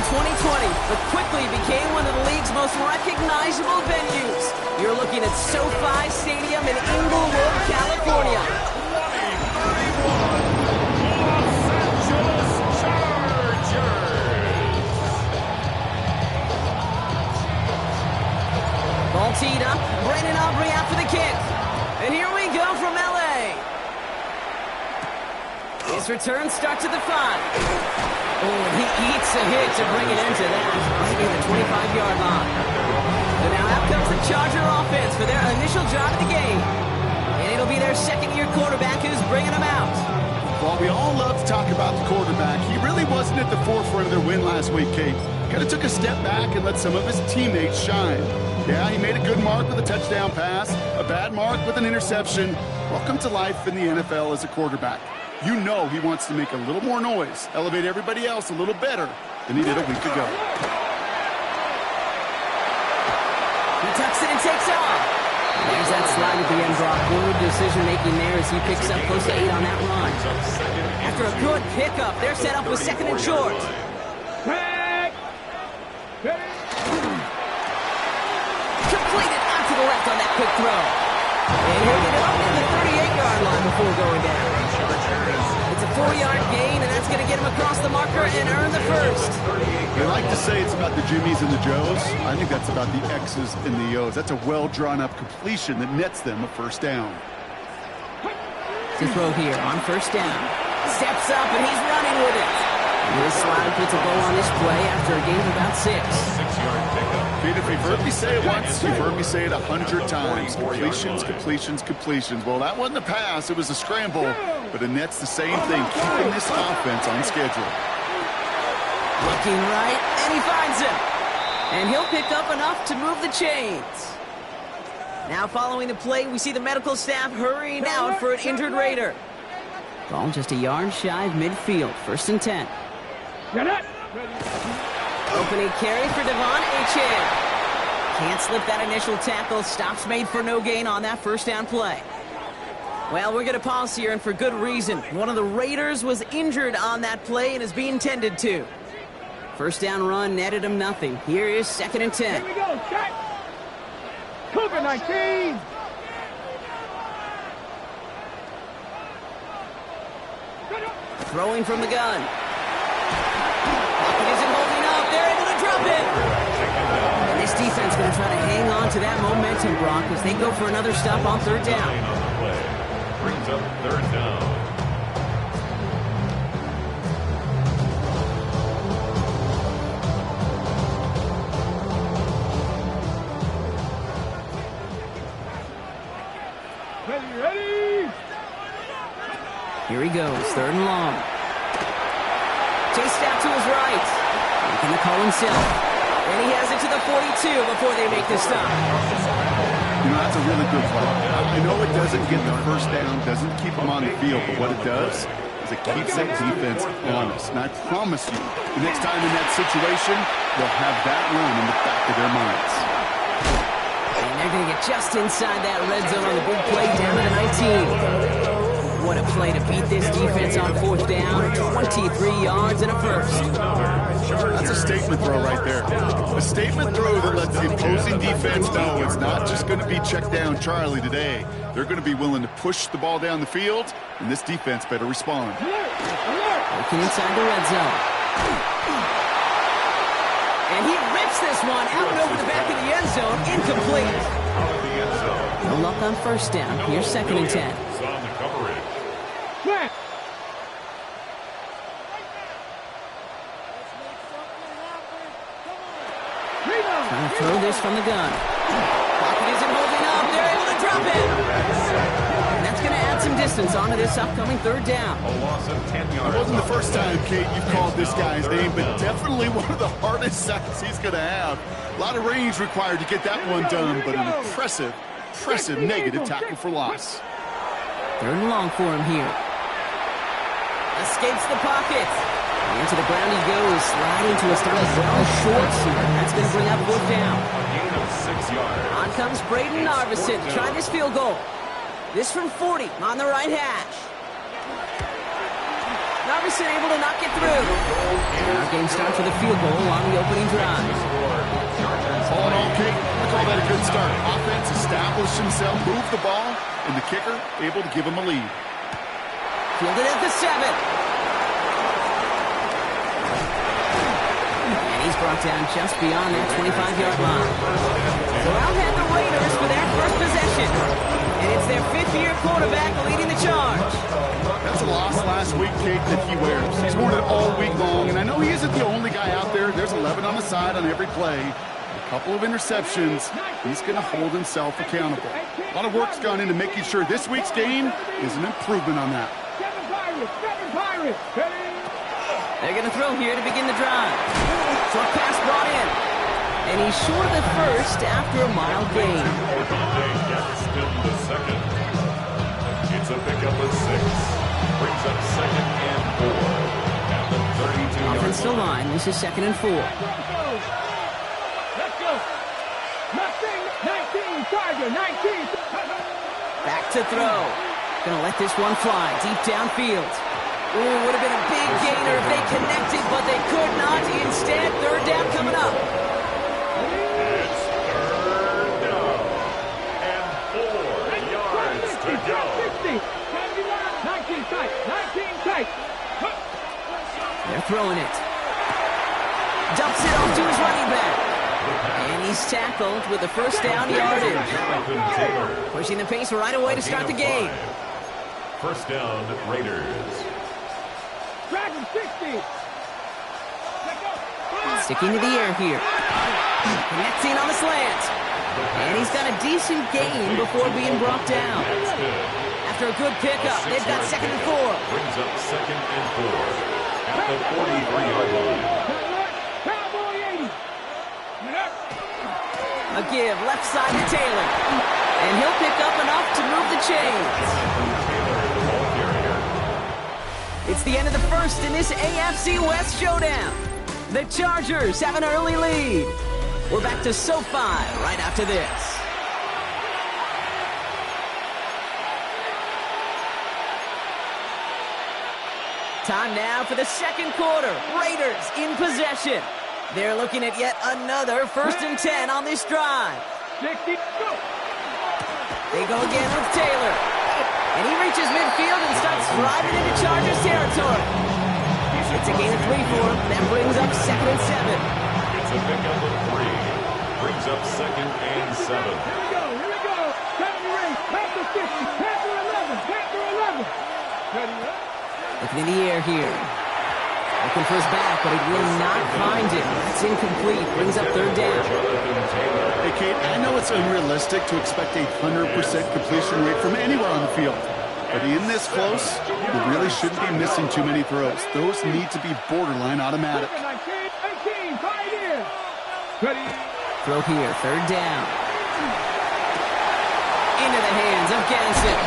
2020, but quickly became one of the league's most recognizable venues. You're looking at SoFi Stadium in Inglewood, California. Ball teed up. Brandon Aubrey out for the kick. And here we go from L.A. His return starts at the 5. Oh, he eats a hit to bring it into that, right near the 25-yard line. And now out comes the Charger offense for their initial drive of the game. And it'll be their second-year quarterback who's bringing them out. Well, we all love to talk about the quarterback. He really wasn't at the forefront of their win last week, Kate. Kind of took a step back and let some of his teammates shine. Yeah, he made a good mark with a touchdown pass, a bad mark with an interception. Welcome to life in the NFL as a quarterback. You know he wants to make a little more noise, elevate everybody else a little better than he did a week ago. He tucks it and takes off. There's that slide at the end, Brock. Good decision-making there as he picks up close to 8 on that run. After a good pickup, they're set up with second and short. Completed out to the left on that quick throw. And he'll get it up in the 38-yard line before going down. It's a 4-yard gain, and that's going to get him across the marker and earn the first. They like to say it's about the Jimmies and the Joes. I think that's about the X's and the O's. That's a well-drawn-up completion that nets them a first down. To throw here on first down. Steps up, and he's running with it. This slide puts a bow on this play after a gain of about 6. 6-yard pickup. Pete, if you've heard me say it once, you've heard me say it 100 times. Completions, completions, completions. Well, that wasn't a pass. It was a scramble. But it nets the same thing, keeping this offense on schedule. Looking right, and he finds him. And he'll pick up enough to move the chains. Now following the play, we see the medical staff hurrying out for an injured Raider. Ball just a yard shy of midfield. First and 10. Opening carry for Devon Achane. Can't slip that initial tackle. Stops made for no gain on that first down play. Well, we're going to pause here, and for good reason. One of the Raiders was injured on that play and is being tended to. First down run netted him nothing. Here is second and 10. Here we go, set. COVID-19. Throwing from the gun. Pocket isn't holding up. They're able to drop it. And this defense going to try to hang on to that momentum, Brock, as they go for another stop on third down. Brings up third down. Ready. Here he goes, third and long. Chased out to his right. Making the call himself. And he has it to the 42 before they make the stop. You know, that's a really good play. I know it doesn't get the first down, doesn't keep them on the field, but what it does is it keeps that defense honest. And I promise you, the next time in that situation, they'll have that run in the back of their minds. And they're going to get just inside that red zone on the big play down to the 19. What a play to beat this defense on fourth down. 23 yards and a first. That's a statement throw right there. A statement throw that lets the opposing defense know it's not just going to be check down Charlie today. They're going to be willing to push the ball down the field, and this defense better respond. Looking inside the red zone. And he rips this one out and over the back of the end zone. Incomplete. No luck on first down. Here's second and 10. Trying to throw this from the gun. Pocket isn't holding up. They're able to drop it. And that's going to add some distance onto this upcoming third down. A loss of 10 yards. It wasn't the first time, Kate, you've called this guy's name, but definitely one of the hardest sacks he's going to have. A lot of range required to get that one done, but an impressive negative tackle for loss. Third and long for him here. Escapes the pocket. Into the ground he goes, sliding to a start well short here. That's going to bring up fourth down. A gain of 6 yards. On comes Braden Narvison to try this field goal. This from 40 on the right hash. Robinson able to knock it through. Our game starts with a field goal on the opening drive. All in all, Kate, I call that a good start. Offense established himself, moved the ball, and the kicker able to give him a lead. Fielded at the 7. And he's brought down just beyond that 25-yard line. So out head the Raiders for their first possession. And it's their 5th-year quarterback leading the charge. That's a loss last week, Kate, that he wears. He's worn it all week long, and I know he isn't the only guy out there. There's 11 on the side on every play. A couple of interceptions. He's going to hold himself accountable. A lot of work's gone into making sure this week's game is an improvement on that. They're going to throw here to begin the drive. Short pass brought in. And he's short of the first after a mild gain. Gets the second. It's a pickup of 6. Brings up 2nd and 4. At the 32-yard Offensive line. This is 2nd and 4. Let's go. 19, Tiger, 19. Back to throw. Gonna let this one fly deep downfield. Ooh, would have been a big gainer if they connected, but they could not. Instead, 3rd down coming up. It's 3rd down. And 4 yards to go. 60. 19 tight. 19 tight. They're throwing it. Dumps it off to his running back. And he's tackled with the first down yardage. Pushing the pace right away to start the game. 1st down, Raiders. Dragon 60. Sticking to the air here. Connecting on the slant. And he's got a decent gain before being brought down. After a good pickup, they've got 2nd and 4. Brings up 2nd and 4. At the 43-yard line. Cowboy 80. A give left side to Taylor. And he'll pick up enough to move the chains. It's the end of the first in this AFC West showdown. The Chargers have an early lead. We're back to SoFi right after this. Time now for the 2nd quarter. Raiders in possession. They're looking at yet another 1st and 10 on this drive. 60. Go. They go again with Taylor. And he reaches midfield and starts driving into Chargers territory. It's a gain of 3 for him. That brings up 2nd and 7. It's a pickup of 3. Brings up 2nd and 7. Here we go. County race. Panther 50. Panther 11. Panther 11. Ready up. Looking in the air here. Looking for his back, but he will not find it. That's incomplete. Brings up 3rd down. Hey, Kate, I know it's unrealistic to expect a 100% completion rate from anywhere on the field. But in this close, you really shouldn't be missing too many throws. Those need to be borderline automatic. 19, 18, Pioneer. Ready. Throw here, 3rd down. Into the hands of Ganson.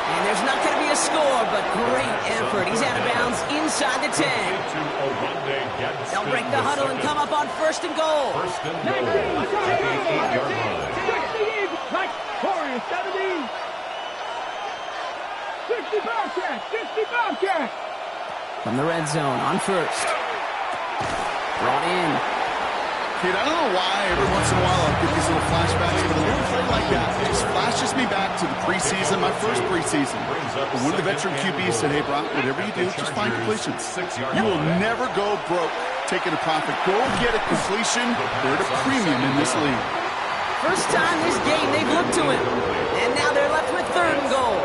And there's not going to be a score, but great effort. He's out of bounds inside the 10. They'll break the huddle and come up on 1st and goal. 1st and goal at the 8-yard line. 60, like Warriors, 70. 60 Bobcat, 60 Bobcat. From the red zone on 1st. Brought in. Kate, I don't know why every once in a while I get these little flashbacks, but a little play like that just flashes me back to the preseason, my first preseason. When one of the veteran QBs said, hey, Brock, whatever you do, just find completions. You will never go broke taking a profit. Go get a completion. They're at a premium in this league. First time this game they've looked to him. And now they're left with 3rd and goal.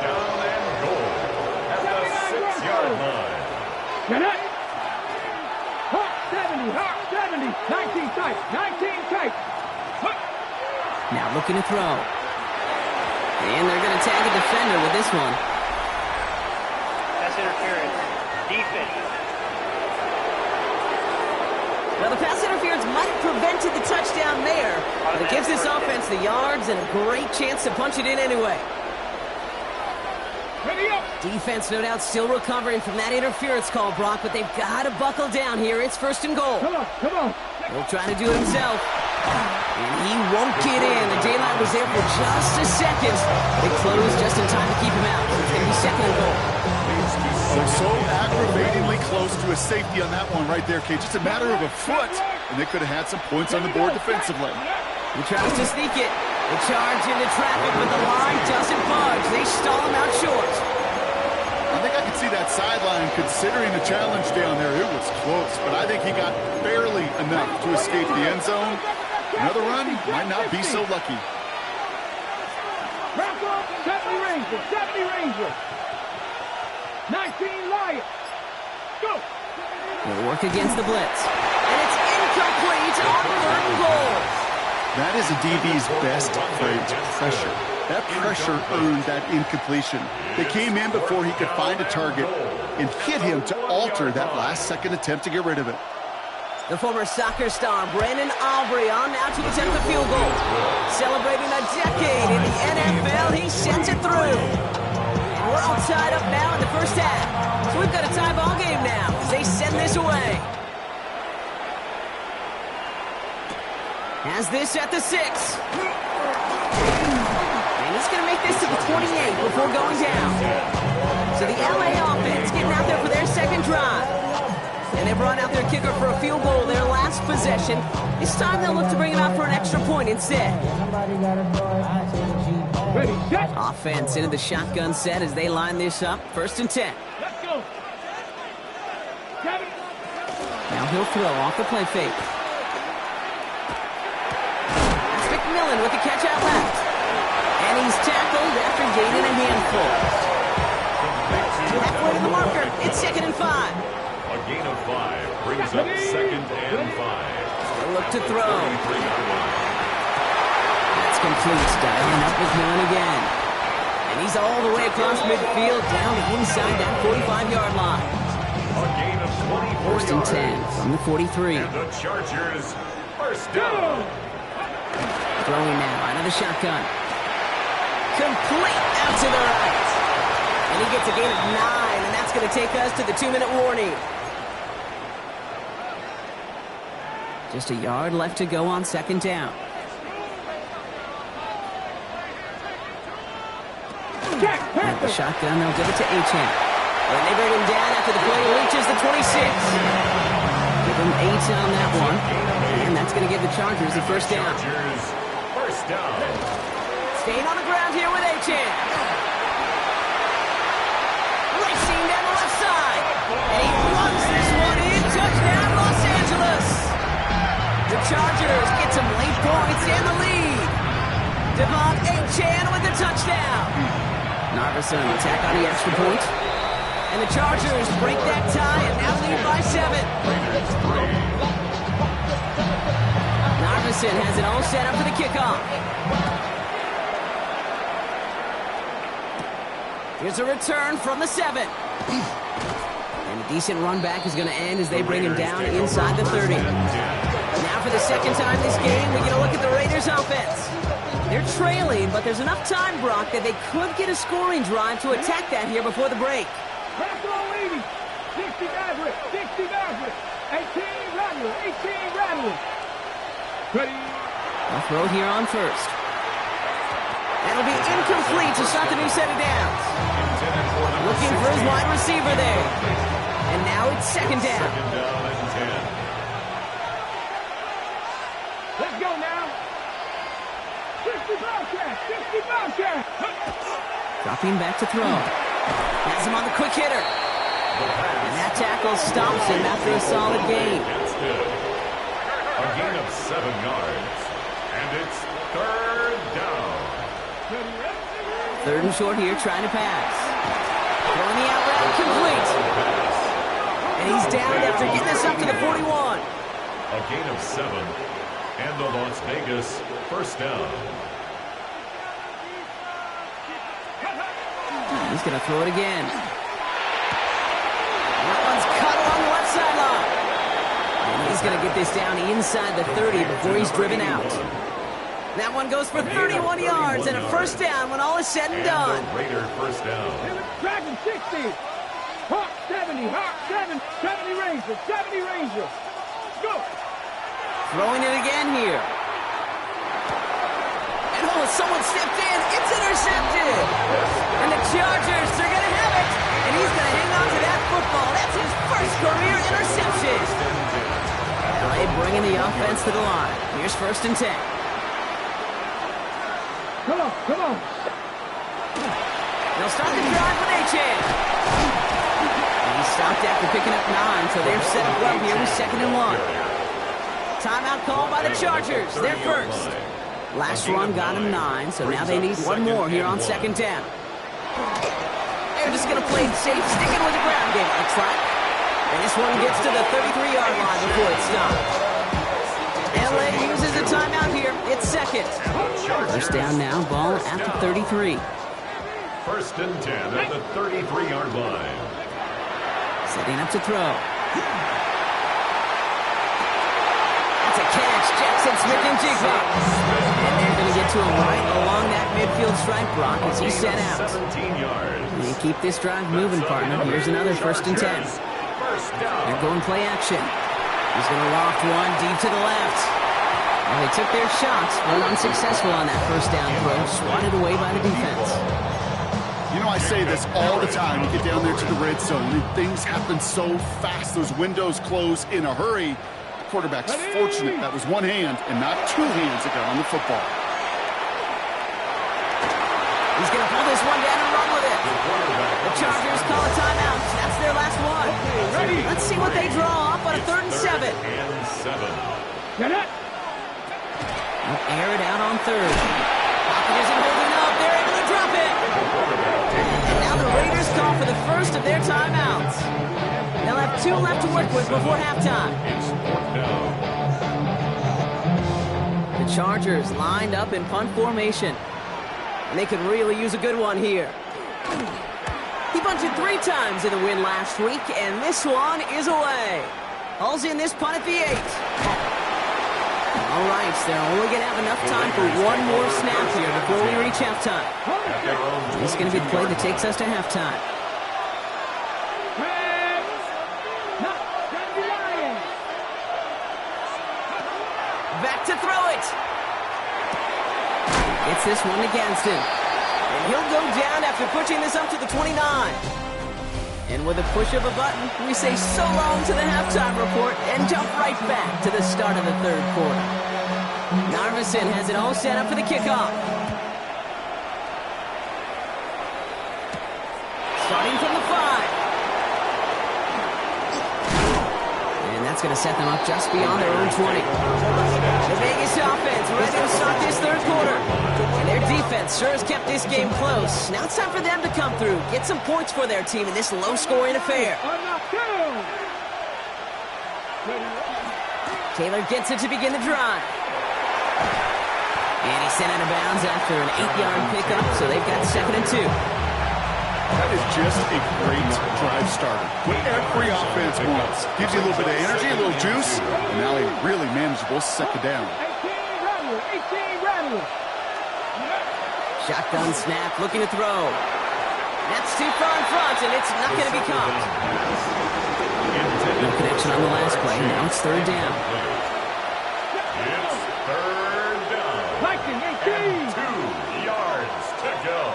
Down and goal at the 6-yard line. Get it. Hawk 70, Hawk 70. 19 tight, 19 tight. Now looking to throw. And they're going to tag a defender with this one. That's interference. Defense. Well, the pass interference might have prevented the touchdown there, but it gives this offense the yards and a great chance to punch it in anyway. Ready up. Defense, no doubt, still recovering from that interference call, Brock, but they've got to buckle down here. It's 1st and goal. Come on, come on. He'll try to do it himself. And he won't get in. The daylight was there for just a second. They closed just in time to keep him out. It's going to be 2nd and goal. They're so aggravatingly close to a safety on that one right there, Kate. Just a matter of a foot, and they could have had some points on the board defensively. He tries to sneak it. They charge into traffic, but the line doesn't budge. They stall him out short. I think I could see that sideline considering the challenge down there. It was close, but I think he got barely enough to escape the end zone. Another run might not be so lucky. Rocco, 70 Rangers, 70 Rangers. 19 Lions. Go. They'll work against the blitz. And it's incomplete on third and goal. That is a DB's best trait, pressure. That pressure earned that incompletion. They came in before he could find a target and hit him to alter that last-second attempt to get rid of it. The former soccer star, Brandon Aubrey, on now to attempt the field goal. Celebrating a decade in the NFL, he sends it through. And we're all tied up now in the first half. So we've got a tie ball game now as they send this away. Has this at the 6. And he's going to make this to the 28 before going down. So the LA offense getting out there for their second drive. And they brought out their kicker for a field goal their last possession. This time they'll look to bring it out for an extra point instead. Ready, set. Offense into the shotgun set as they line this up. 1st and 10. Let's go. Kevin. Now he'll throw off the play fake. That's McMillan with the catch out left. And he's tackled after gaining a handful. Halfway to the marker. It's 2nd and 5. A gain of 5 brings up 2nd and 5. They'll look to throw. That's complete. Dialing up McMillan again. And he's all the way across midfield down inside that 45-yard line. A gain of 24 1st and 10 from the 43. And the Chargers, first down. Throwing now out of the shotgun. Complete out to the right. And he gets a gain of 9, and that's going to take us to the 2-minute warning. Just a yard left to go on 2nd down. At the shotgun, they'll give it to Achane. And they bring him down after the play reaches the 26. Give him 8 on that one. And that's going to give the Chargers the first down. First down. Staying on the ground here with Achane. Racing down the left side. And he runs this one in. Touchdown, Los Angeles. The Chargers get some late points and the lead. Devon Achane with the touchdown. Narveson attack on the extra point. And the Chargers break that tie and now lead by 7. Narveson has it all set up for the kickoff. Here's a return from the 7. And a decent run back is going to end as they bring him down inside the 30. Now for the second time this game, we get a look at the Raiders offense. They're trailing, but there's enough time, Brock, that they could get a scoring drive to attack that here before the break. Rocco leading. 60 Maverick, 60 Maverick. 18 Rattler, 18 Rattler. Ready. A throw here on 1st. That'll be incomplete to start the new set of downs. Looking for his wide receiver there. And now it's 2nd down. 2nd down and 10. Let's go now. 60 Bobcat, 60 Bobcat. Dropping back to throw. Has him on the quick hitter. And that tackle stops him after a solid gain. A gain of 7 yards. And it's 3rd down. 3rd and short here, trying to pass. Throwing the out route complete. And he's down after getting this up to the 41. A gain of 7. And the Las Vegas first down. He's going to throw it again. That one's cut along the left sideline. And he's going to get this down inside the 30 before he's driven out. That one goes for 31 yards and a first down when all is said and done. The Raider first down. Dragon 60. Hawk 70. Hawk 7. 70 Rangers. 70 Rangers. Go. Throwing it again here. And oh, someone stepped in. It's intercepted. And the Chargers, they're going to have it. And he's going to hang on to that football. That's his first career interception. LA bringing the offense to the line. Here's 1st and 10. Come on, come on. They'll start the drive with Achan. He stopped after picking up 9, so they're set up well here with 2nd and 1. Timeout called by the Chargers. They're first. Last run got him 9, so now they need one more here on 2nd down. They're just going to play it safe, sticking with the ground game, looks like. And this one gets to the 33-yard line before it's stopped. LA uses a timeout here. It's 2nd. 1st down now, ball at the 33. 1st and 10 at the 33-yard line. Setting up to throw. That's a catch. Jackson Smith-Njigba. And they're going to get to him right along that midfield stripe, Brock, as he's set out. 17 yards. And keep this drive moving, partner. Here's another 1st and 10. They're going play action. He's going to loft one deep to the left. Well, they took their shots, but unsuccessful on that 1st down throw, swatted away by the defense. You know, I say this all the time. You get down there to the red zone, and things happen so fast. Those windows close in a hurry. The quarterback's fortunate that was one hand and not 2 hands that got on the football. He's going to pull this one down and run with it. The Chargers call a timeout. That's their last one. Let's see what they draw up on a 3rd and 7. Get it. They'll air it out on 3rd. Pocket isn't holding up. They're able to drop it. And now the Raiders call for the first of their timeouts. They'll have 2 left to work with before halftime. The Chargers lined up in punt formation. And they could really use a good one here. He bunted 3 times in the win last week, and this one is away. Hauls in this punt at the 8. All right, so they're only going to have enough time for one more snap here before we reach halftime. This is going to be the play that takes us to halftime. Back to throw it. Gets this one against him. And he'll go down after pushing this up to the 29. And with a push of a button, we say so long to the halftime report and jump right back to the start of the 3rd quarter. Narvison has it all set up for the kickoff. Starting from the 5. And that's going to set them up just beyond their own 20. The Vegas offense ready to start this 3rd quarter. And their defense sure has kept this game close. Now it's time for them to come through, get some points for their team in this low-scoring affair. Taylor gets it to begin the drive. And he's sent out of bounds after an 8-yard pickup, so they've got 2nd and 2. That is just a great drive starter. What every offense wants. Gives you a little bit of energy, a little juice, and now a really manageable 2nd down. 18 rattle. Shotgun snap, looking to throw. That's too far in front, and it's not going to be caught. No connection on the last play. Now it's 3rd down. It's 3rd down. 2 yards to go.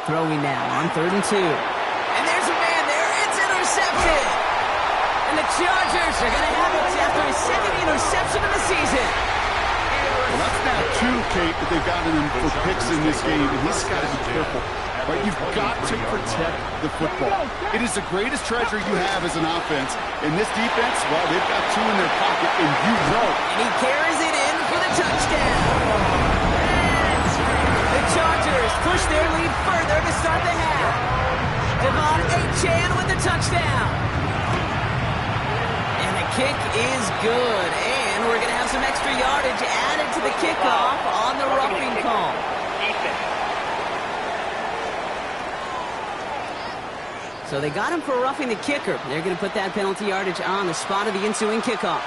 Throwing now on 3rd and 2. And there's a man there. It's intercepted. And the Chargers are going to have it after his 2nd interception of the season. Well, that's now 2, Kate, that they've gotten him for picks in this game, and he's got to be careful. Right? You've got to protect the football. It is the greatest treasure you have as an offense. And this defense, well, they've got 2 in their pocket, and you know. And he carries it in for the touchdown. The Chargers push their lead further to start the half. Devon Achane with the touchdown. And the kick is good. And we're going to have some extra yardage added to the kickoff on the roughing call. So they got him for roughing the kicker. They're going to put that penalty yardage on the spot of the ensuing kickoff.